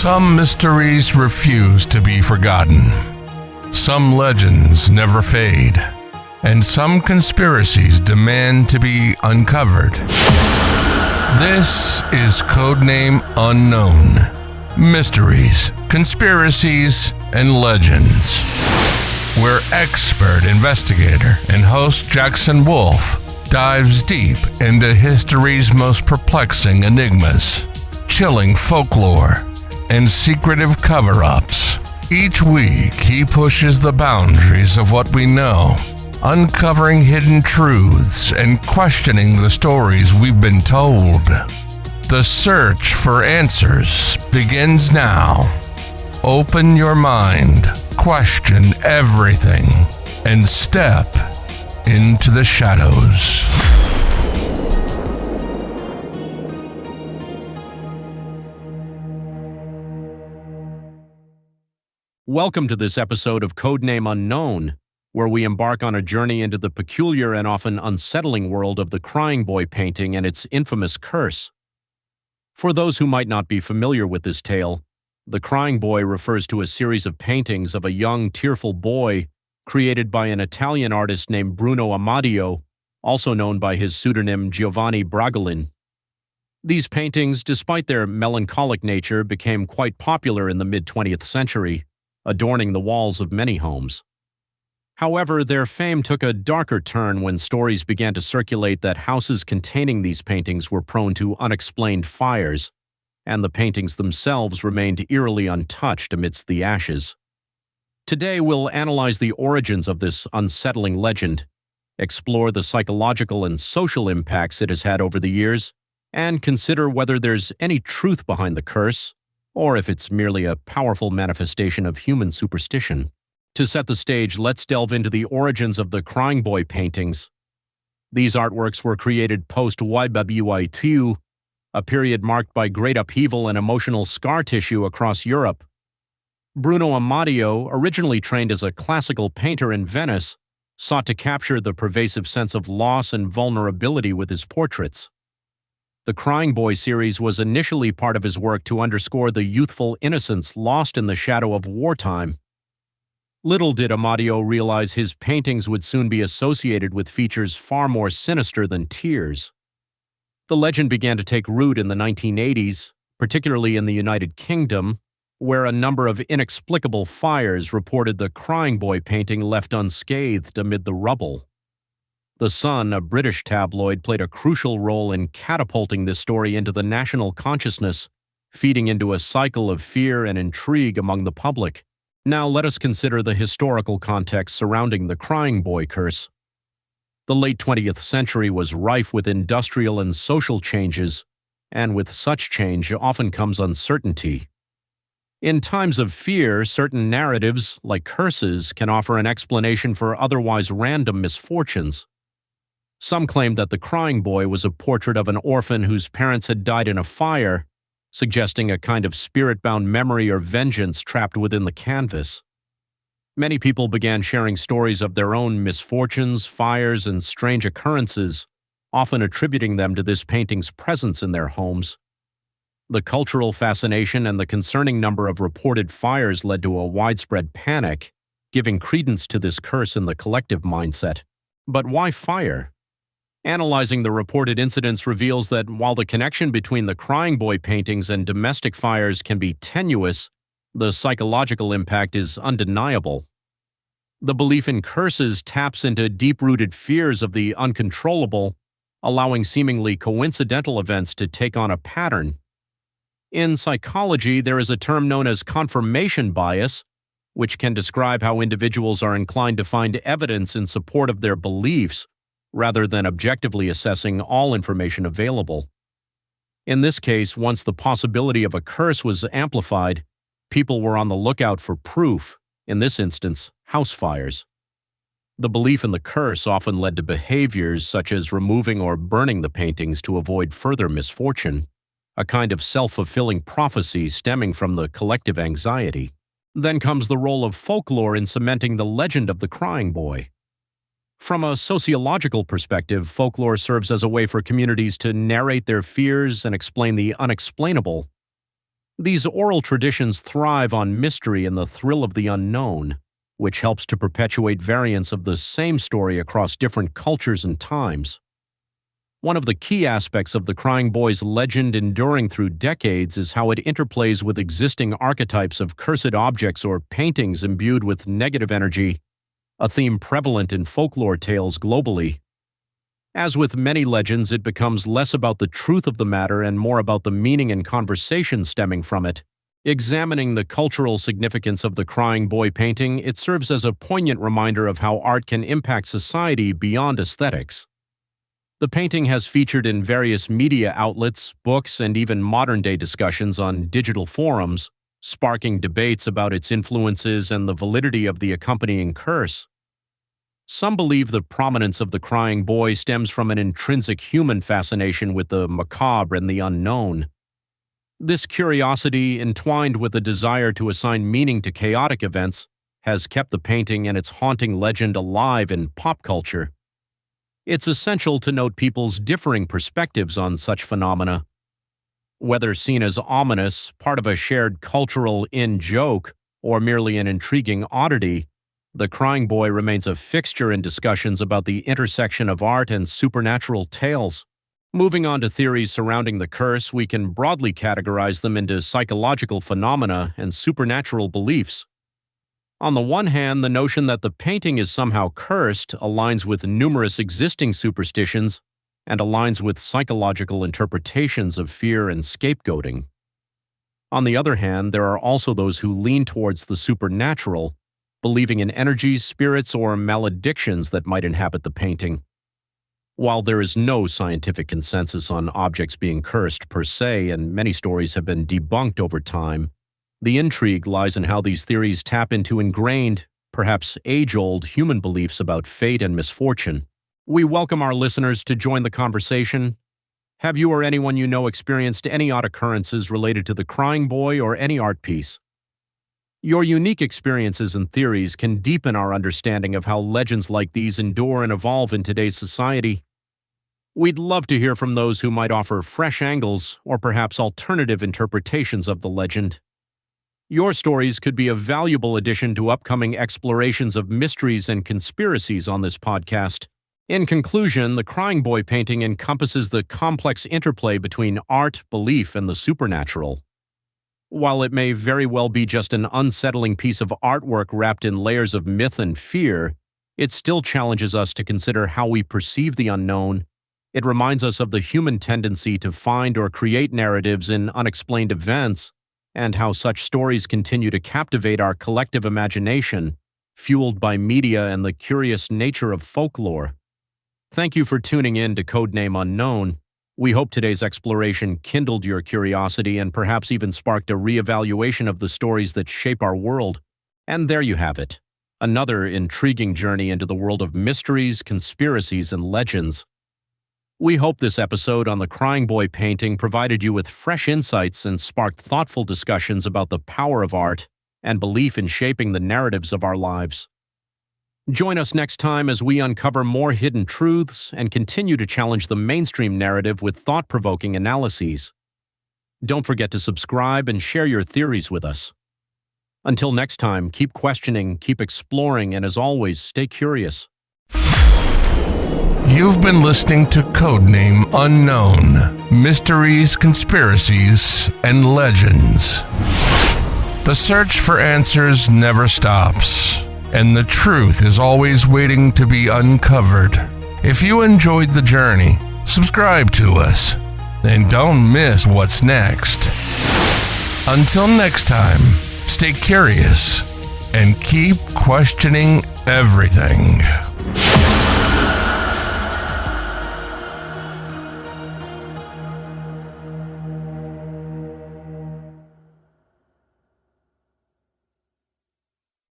Some mysteries refuse to be forgotten. Some legends never fade. And some conspiracies demand to be uncovered. This is Codename Unknown. Mysteries, conspiracies, and legends. Where expert investigator and host Jackson Wolf dives deep into history's most perplexing enigmas, chilling folklore, and secretive cover-ups. Each week, he pushes the boundaries of what we know, uncovering hidden truths and questioning the stories we've been told. The search for answers begins now. Open your mind, question everything, and step into the shadows. Welcome to this episode of Codename Unknown, where we embark on a journey into the peculiar and often unsettling world of the Crying Boy painting and its infamous curse. For those who might not be familiar with this tale, the Crying Boy refers to a series of paintings of a young, tearful boy created by an Italian artist named Bruno Amadio, also known by his pseudonym Giovanni Bragolin. These paintings, despite their melancholic nature, became quite popular in the mid-20th century, adorning the walls of many homes. However, their fame took a darker turn when stories began to circulate that houses containing these paintings were prone to unexplained fires, and the paintings themselves remained eerily untouched amidst the ashes. Today, we'll analyze the origins of this unsettling legend, explore the psychological and social impacts it has had over the years, and consider whether there's any truth behind the curse, or if it's merely a powerful manifestation of human superstition. To set the stage, let's delve into the origins of the Crying Boy paintings. These artworks were created post-WWII, a period marked by great upheaval and emotional scar tissue across Europe. Bruno Amadio, originally trained as a classical painter in Venice, sought to capture the pervasive sense of loss and vulnerability with his portraits. The Crying Boy series was initially part of his work to underscore the youthful innocence lost in the shadow of wartime. Little did Amadio realize his paintings would soon be associated with features far more sinister than tears. The legend began to take root in the 1980s, particularly in the United Kingdom, where a number of inexplicable fires reported the Crying Boy painting left unscathed amid the rubble. The Sun, a British tabloid, played a crucial role in catapulting this story into the national consciousness, feeding into a cycle of fear and intrigue among the public. Now let us consider the historical context surrounding the Crying Boy curse. The late 20th century was rife with industrial and social changes, and with such change often comes uncertainty. In times of fear, certain narratives, like curses, can offer an explanation for otherwise random misfortunes. Some claim that the Crying Boy was a portrait of an orphan whose parents had died in a fire, suggesting a kind of spirit-bound memory or vengeance trapped within the canvas. Many people began sharing stories of their own misfortunes, fires, and strange occurrences, often attributing them to this painting's presence in their homes. The cultural fascination and the concerning number of reported fires led to a widespread panic, giving credence to this curse in the collective mindset. But why fire? Analyzing the reported incidents reveals that while the connection between the Crying Boy paintings and domestic fires can be tenuous, the psychological impact is undeniable. The belief in curses taps into deep-rooted fears of the uncontrollable, allowing seemingly coincidental events to take on a pattern. In psychology, there is a term known as confirmation bias, which can describe how individuals are inclined to find evidence in support of their beliefs, rather than objectively assessing all information available. In this case, once the possibility of a curse was amplified, people were on the lookout for proof, in this instance, house fires. The belief in the curse often led to behaviors such as removing or burning the paintings to avoid further misfortune, a kind of self-fulfilling prophecy stemming from the collective anxiety. Then comes the role of folklore in cementing the legend of the Crying Boy. From a sociological perspective, folklore serves as a way for communities to narrate their fears and explain the unexplainable. These oral traditions thrive on mystery and the thrill of the unknown, which helps to perpetuate variants of the same story across different cultures and times. One of the key aspects of the Crying Boy's legend enduring through decades is how it interplays with existing archetypes of cursed objects or paintings imbued with negative energy, a theme prevalent in folklore tales globally. As with many legends, it becomes less about the truth of the matter and more about the meaning and conversation stemming from it. Examining the cultural significance of the Crying Boy painting, it serves as a poignant reminder of how art can impact society beyond aesthetics. The painting has featured in various media outlets, books, and even modern-day discussions on digital forums, sparking debates about its influences and the validity of the accompanying curse. Some believe the prominence of the Crying Boy stems from an intrinsic human fascination with the macabre and the unknown. This curiosity, entwined with a desire to assign meaning to chaotic events, has kept the painting and its haunting legend alive in pop culture. It's essential to note people's differing perspectives on such phenomena. Whether seen as ominous, part of a shared cultural in-joke, or merely an intriguing oddity, the Crying Boy remains a fixture in discussions about the intersection of art and supernatural tales. Moving on to theories surrounding the curse, we can broadly categorize them into psychological phenomena and supernatural beliefs. On the one hand, the notion that the painting is somehow cursed aligns with numerous existing superstitions and aligns with psychological interpretations of fear and scapegoating. On the other hand, there are also those who lean towards the supernatural, believing in energies, spirits, or maledictions that might inhabit the painting. While there is no scientific consensus on objects being cursed per se, and many stories have been debunked over time, the intrigue lies in how these theories tap into ingrained, perhaps age-old human beliefs about fate and misfortune. We welcome our listeners to join the conversation. Have you or anyone you know experienced any odd occurrences related to the Crying Boy or any art piece? Your unique experiences and theories can deepen our understanding of how legends like these endure and evolve in today's society. We'd love to hear from those who might offer fresh angles or perhaps alternative interpretations of the legend. Your stories could be a valuable addition to upcoming explorations of mysteries and conspiracies on this podcast. In conclusion, the Crying Boy painting encompasses the complex interplay between art, belief, and the supernatural. While it may very well be just an unsettling piece of artwork wrapped in layers of myth and fear, it still challenges us to consider how we perceive the unknown. It reminds us of the human tendency to find or create narratives in unexplained events, and how such stories continue to captivate our collective imagination, fueled by media and the curious nature of folklore. Thank you for tuning in to Codename Unknown. We hope today's exploration kindled your curiosity and perhaps even sparked a reevaluation of the stories that shape our world. And there you have it, another intriguing journey into the world of mysteries, conspiracies, and legends. We hope this episode on the Crying Boy painting provided you with fresh insights and sparked thoughtful discussions about the power of art and belief in shaping the narratives of our lives. Join us next time as we uncover more hidden truths and continue to challenge the mainstream narrative with thought-provoking analyses. Don't forget to subscribe and share your theories with us. Until next time, keep questioning, keep exploring, and as always, stay curious. You've been listening to Codename Unknown, Mysteries, Conspiracies, and Legends. The search for answers never stops, and the truth is always waiting to be uncovered. If you enjoyed the journey, subscribe to us, and don't miss what's next. Until next time, stay curious and keep questioning everything.